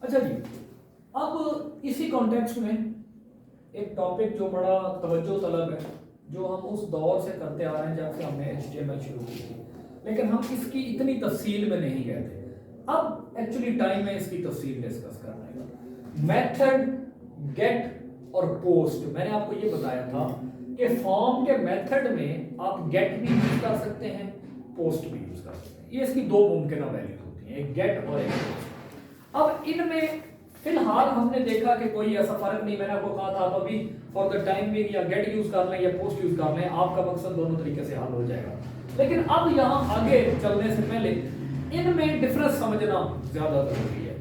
अच्छा जी, अब इसी कॉन्टेक्स्ट में एक टॉपिक जो बड़ा तवज्जो तलब है, जो हम उस दौर से करते आ रहे हैं जब से हमने HTML शुरू की थी, लेकिन हम इसकी इतनी तफसील में नहीं गए थे। अब एक्चुअली टाइम है इसकी तफसील डिस्कस करने का। मेथड, गेट और पोस्ट, मैंने आपको ये बताया था कि फॉर्म के मेथड में आप गेट भी यूज कर सकते हैं, पोस्ट भी यूज कर सकते हैं। ये इसकी दो मुमकिन वैल्यूज होती हैं, एक गेट और एक पोस्ट। अब इनमें फिलहाल हमने देखा कि कोई ऐसा फर्क नहीं। मैंने आपको कहा था आप अभी फॉर द टाइम बिंग या गेट यूज कर लें या पोस्ट यूज कर लें, आपका मकसद दोनों तरीके से हल हो जाएगा। लेकिन अब यहाँ आगे चलने से पहले इनमें डिफरेंस समझना ज्यादा जरूरी है।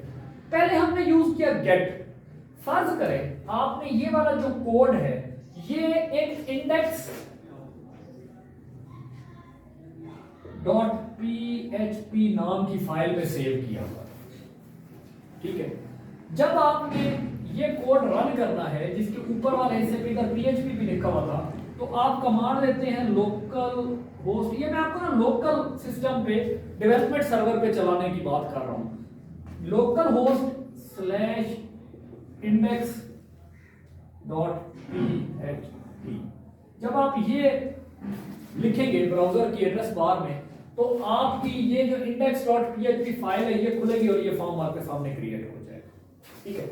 पहले हमने यूज किया गेट। फर्ज करें आपने ये वाला जो कोड है ये एक इंडेक्स .php नाम की फाइल में सेव किया हुआ, ठीक है। जब आपने ये कोड रन करना है जिसके ऊपर वाले हिस्से पे इधर PHP भी लिखा हुआ था, तो आप कमांड देते हैं लोकल होस्ट। ये मैं आपको ना लोकल सिस्टम पे डेवलपमेंट सर्वर पे चलाने की बात कर रहा हूं। लोकल होस्ट /index.php जब आप ये लिखेंगे ब्राउजर की एड्रेस बार में, तो आपकी ये जो index.php फाइल है ये खुलेगी और ये फॉर्म आपके सामने क्रिएट हो जाएगा, ठीक है।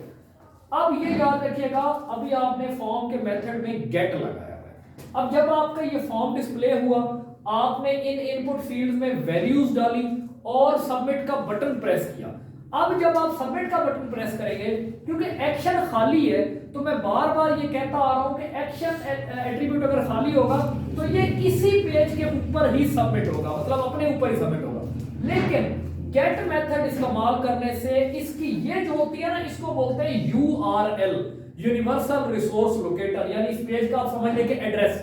अब ये याद रखिएगा, अभी आपने फॉर्म के मेथड में गेट लगाया है। अब जब आपका ये फॉर्म डिस्प्ले हुआ, आपने इन इनपुट फील्ड में वैल्यूज डाली और सबमिट का बटन प्रेस किया। अब जब आप सबमिट का बटन प्रेस करेंगे, क्योंकि एक्शन खाली है, तो मैं बार बार ये कहता आ रहा हूं कि एक्शन एट्रीब्यूट अगर खाली होगा तो ये इसी पेज के ऊपर ही सबमिट होगा, मतलब अपने ऊपर ही सबमिट होगा। लेकिन गेट मेथड इस्तेमाल करने से इसकी ये जो होती है ना, इसको बोलते हैं URL, यूनिवर्सल रिसोर्स लोकेटर, यानी इस पेज का आप समझ लें कि एड्रेस।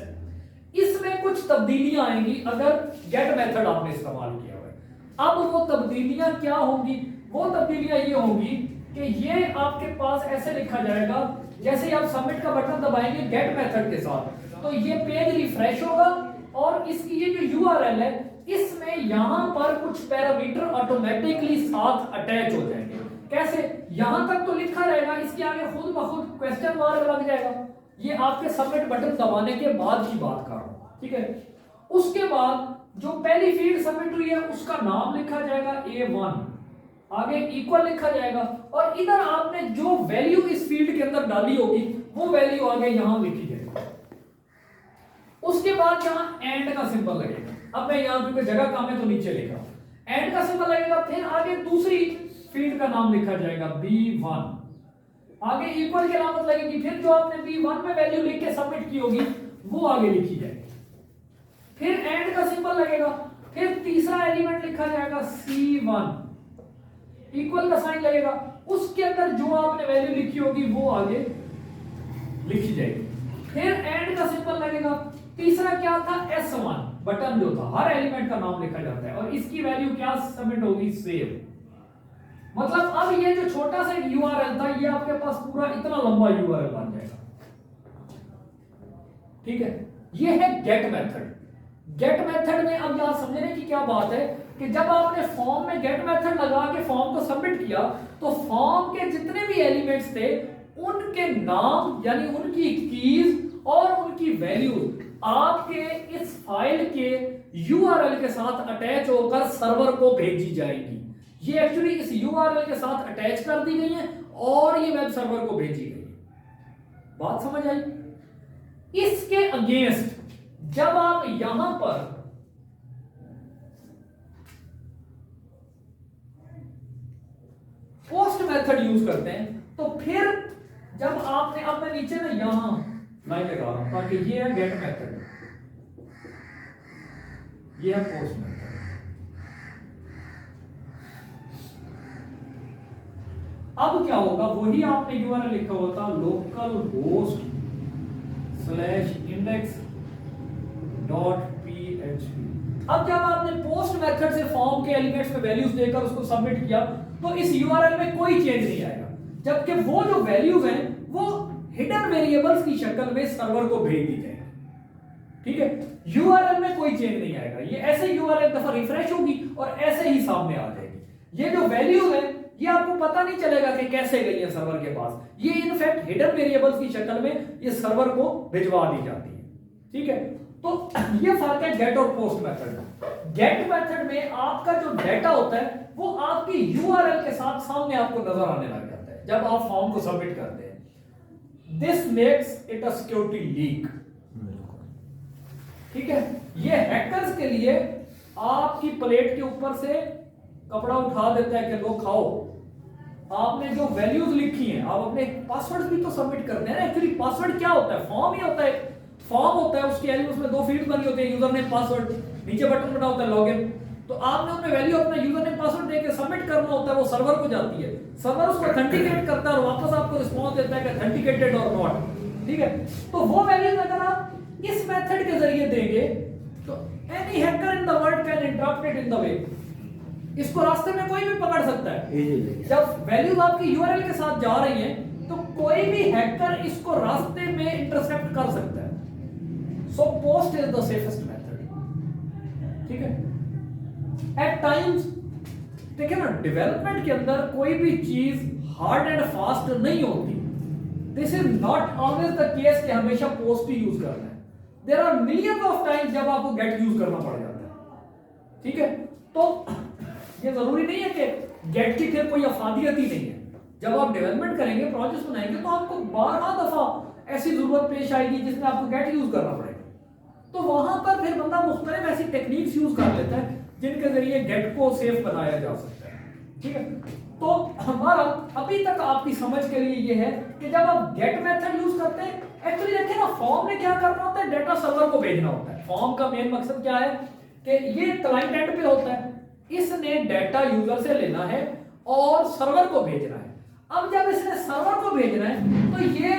इसमें कुछ तब्दीलियां आएंगी अगर गेट मेथड आपने इस्तेमाल किया हुआ है। अब वो तब्दीलियां क्या होंगी? वो तब्दीलियां ये होंगी कि ये आपके पास ऐसे लिखा जाएगा, जैसे ही आप सबमिट का बटन दबाएंगे गेट मेथड के साथ, तो ये पेज रिफ्रेश होगा और इसकी ये जो URL है इसमें यहां पर कुछ पैरामीटर ऑटोमेटिकली साथ अटैच हो जाएंगे। कैसे? यहां तक तो लिखा रहेगा, इसके आगे खुद ब खुद क्वेश्चन मार्क लग जाएगा। ये आपके सबमिट बटन दबाने के बाद की बात कर रहा हूं, ठीक है। उसके बाद जो पहली फील्ड सबमिट हुई है उसका नाम लिखा जाएगा A1, आगे इक्वल लिखा जाएगा, और इधर आपने जो वैल्यू इस फील्ड के अंदर डाली होगी वो वैल्यू आगे यहां लिखी जाएगी। उसके बाद यहां एंड का सिंबल लगेगा। अब मैं यहां क्योंकि जगह कम है तो नीचे लिख रहा हूं, एंड का सिंबल लगेगा। फिर आगे दूसरी फील्ड का नाम लिखा जाएगा B1, आगे इक्वल की अलामत लगेगी। फिर जो आपने B1 में वैल्यू लिख के सबमिट की होगी वो आगे लिखी जाएगी। फिर एंड का सिंबल लगेगा। फिर तीसरा एलिमेंट लिखा जाएगा C1, इक्वल का साइन लगेगा। उसके अंदर जो आपने वैल्यू लिखी होगी वो आगे लिखी जाएगी। फिर एंड का सिंबल लगेगा। तीसरा क्या था? S1 बटन जो था, हर एलिमेंट का नाम लिखा जाता है, और इसकी वैल्यू क्या सबमिट होगी? सेव। मतलब अब ये जो छोटा सा URL था ये आपके पास पूरा इतना लंबा URL बन जाएगा, ठीक है। ये है गेट मेथड। गेट मेथड में अब यहां समझने की क्या बात है कि जब आपने फॉर्म में गेट मेथड लगा के फॉर्म को सबमिट किया, तो फॉर्म के जितने भी एलिमेंट्स थे उनके नाम यानी उनकी कीज और उनकी वैल्यू आपके इस फाइल के URL के साथ अटैच होकर सर्वर को भेजी जाएगी। ये एक्चुअली इस URL के साथ अटैच कर दी गई है और ये वेब सर्वर को भेजी गई है। बात समझ आई? इसके अगेंस्ट जब आप यहां पर पोस्ट मेथड यूज करते हैं, तो फिर जब आपने, अब मैं नीचे ना यहां लाइन लगा रहा हूं ताकि ये है गेट मेथड, ये है पोस्ट मेथड। अब क्या होगा? वही आपने URL लिखा हुआ था लोकल होस्ट /index.php। अब जब आपने पोस्ट मेथड से फॉर्म के एलिमेंट्स में वैल्यूज देकर उसको सबमिट किया, तो इस URL में कोई चेंज नहीं आएगा, जबकि वो जो वैल्यूज हैं वो हिडन वेरिएबल्स की शक्ल में सर्वर को भेज दी जाएगी, ठीक है। URL में कोई चेंज नहीं आएगा। ये ऐसे URL दफा रिफ्रेश होगी और ऐसे ही सामने आ जाएगी। ये जो वैल्यूज है ये आपको पता नहीं चलेगा कि कैसे गई है सर्वर के पास। ये इनफैक्ट हिडन वेरिएबल्स की शक्ल में ये सर्वर को भिजवा दी जाती है। ठीक है, तो ये फर्क है गेट और पोस्ट मेथड में। गेट मेथड में आपका जो डाटा होता है वो आपकी यूआरएल के साथ सामने आपको नजर आने लग जाता है जब आप फॉर्म को सबमिट करते हैं। This makes it a security leak. ठीक है, ये हैकर्स के लिए आपकी प्लेट के ऊपर से कपड़ा उठा देता है कि लो खाओ। आपने जो वैल्यूज लिखी हैं, आप अपने पासवर्ड भी तो सबमिट करते हैं ना। एक्चुअली पासवर्ड क्या होता है? फॉर्म ही होता है। फॉर्म होता है, उसके एलिमेंट्स में दो फील्ड बनी होती है, यूजर नेम पासवर्ड, नीचे बटन बना होता है लॉगिन। तो आपने उसमें वैल्यू अपना यूजर नेम पासवर्ड देके सबमिट करना होता है, वो सर्वर को जाती है, सर्वर उसको ऑथेंटिकेट करता है और वापस आपको रिस्पांस देता है कि ऑथेंटिकेटेड और नॉट। ठीक है, तो वो वैल्यूज अगर आप इस मेथड के जरिए देंगे तो any hacker in the world can interrupt it in the way. इसको रास्ते में कोई भी पकड़ सकता है। जब वैल्यूज आपकी यूआरएल के साथ जा रही हैं तो कोई भी हैकर इसको रास्ते में इंटरसेप्ट कर सकता है। So post is the safest method. ठीक है, एट टाइम्स देखिए ना, डेवलपमेंट के अंदर कोई भी चीज हार्ड एंड फास्ट नहीं होती। This is not always the case कि हमेशा पोस्ट ही यूज करना है। There are millions of times जब आपको गेट यूज करना पड़ जाता है। ठीक है, तो ये जरूरी नहीं है कि गेट की फिर कोई अफादियत ही नहीं है। जब आप डेवलपमेंट करेंगे, प्रोजेक्ट बनाएंगे, तो आपको 12 दफा ऐसी जरूरत पेश आएगी जिसमें आपको गेट यूज करना पड़ेगा। तो वहां पर फिर बंदा मुख्तलिफ ऐसी टेक्निक्स यूज कर लेता है जिनके जरिए गेट को सेफ बनाया जा सकता है। ठीक है, तो हमारा अभी तक आपकी समझ के लिए ये है कि जब आप गेट मेथड यूज करते हैं, एक्चुअली देखिए ना, फॉर्म में क्या करना होता है, डाटा सर्वर को भेजना होता है। फॉर्म का मेन मकसद क्या है कि ये क्लाइंट एंड पे होता है, इसने डाटा यूजर से लेना है और सर्वर को भेजना है। अब जब इसने सर्वर को भेजना है तो ये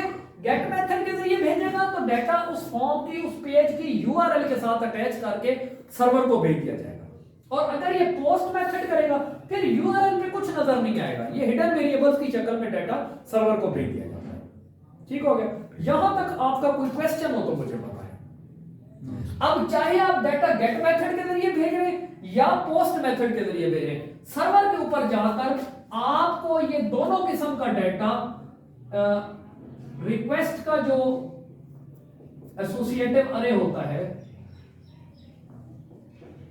गेट मेथड के जरिए भेजेगा, तो डाटा उस फॉर्म की, उस पेज की यूआरएल के साथ अटैच करके सर्वर को भेज दिया जाएगा। और अगर ये पोस्ट मेथड करेगा फिर यूआरएल पे कुछ नजर नहीं आएगा, ये हिडन वेरिएबल्स की शक्ल में डाटा सर्वर को भेज दिया जाता है। ठीक हो गया? यहां तक आपका कोई क्वेश्चन हो तो मुझे बताएं। अब चाहे आप डाटा गेट मेथड के जरिए भेज रहे या पोस्ट मेथड के जरिए भेज रहे, सर्वर के ऊपर जाकर आपको ये दोनों किस्म का डाटा रिक्वेस्ट का जो एसोसिएटिव अरे होता है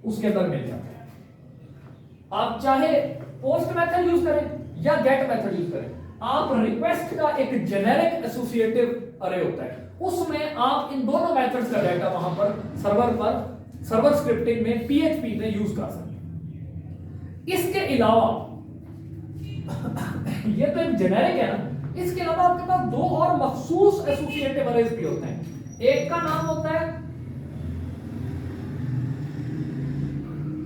उसके अंदर मिल जाता है। आप चाहे पोस्ट मेथड यूज करें या गेट मेथड यूज करें, आप रिक्वेस्ट का एक जेनेरिक एसोसिएटिव अरे होता है, उसमें आप इन दोनों मेथड्स का डाटा वहां पर सर्वर स्क्रिप्टिंग में पीएचपी में यूज कर सकते हैं। इसके अलावा ये तो एक जेनेरिक है ना, इसके अलावा आपके पास दो और मखसूस एसोसिएटिव अरेज भी होते हैं। एक का नाम होता है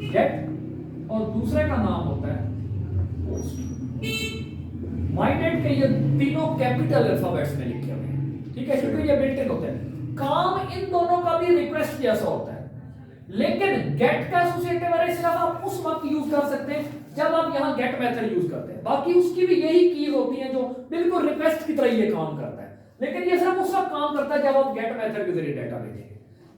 गेट और दूसरे का नाम होता है पोस्ट। माइंडेड के ये तीनों कैपिटल अल्फाबेट्स में लिखे हुए हैं। ठीक है, क्योंकि ये बिल्ट इन होते हैं। काम इन दोनों का भी रिक्वेस्ट जैसा होता है, लेकिन गेट का एसोसिएटिव अरे सिर्फ आप उस वक्त यूज कर सकते हैं जब आप यहां गेट मेथड यूज करते हैं। बाकी उसकी भी यही कीज होती हैं जो बिल्कुल रिक्वेस्ट की तरह ये काम करता है, लेकिन ये सिर्फ उस वक्त काम करता है जब आप गेट मेथड के जरिए डाटा भेजेंगे।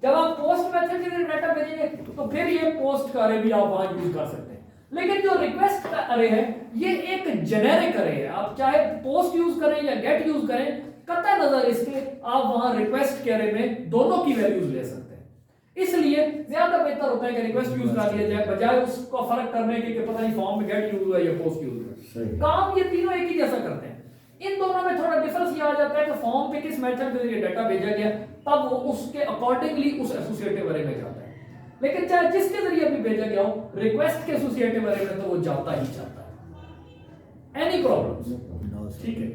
जब आप पोस्ट मेथड के जरिए डाटा भेजेंगे तो फिर ये पोस्ट का अरे भी आप वहां यूज कर सकते हैं। लेकिन जो रिक्वेस्ट का अरे है ये एक जेनेरिक अरे है, आप चाहे पोस्ट यूज करें या गेट यूज करें, कतई नजर इसके आप वहां रिक्वेस्ट के अरे में दोनों की वैल्यूज ले सकते हैं। इसलिए ज्यादा बेहतर होता है कि रिक्वेस्ट यूज कर लिया जाए बजाय उसको फर्क करने के कि पता नहीं फॉर्म में गेट यूज हुआ या पोस्ट यूज हुआ। काम ये तीनों एक ही जैसा करते हैं। इन दोनों में थोड़ा डिफरेंस ये आ जाता है कि फॉर्म पे किस मेथड के जरिए डाटा भेजा गया, तब वो उसके अकॉर्डिंगली उस एसोसिएटिव अरे में जाता है। लेकिन चाहे जिसके जरिए भी भेजा गया हो, रिक्वेस्ट के एसोसिएटिव अरे में तो वो जाता ही जाता है। Any problem? ठीक है।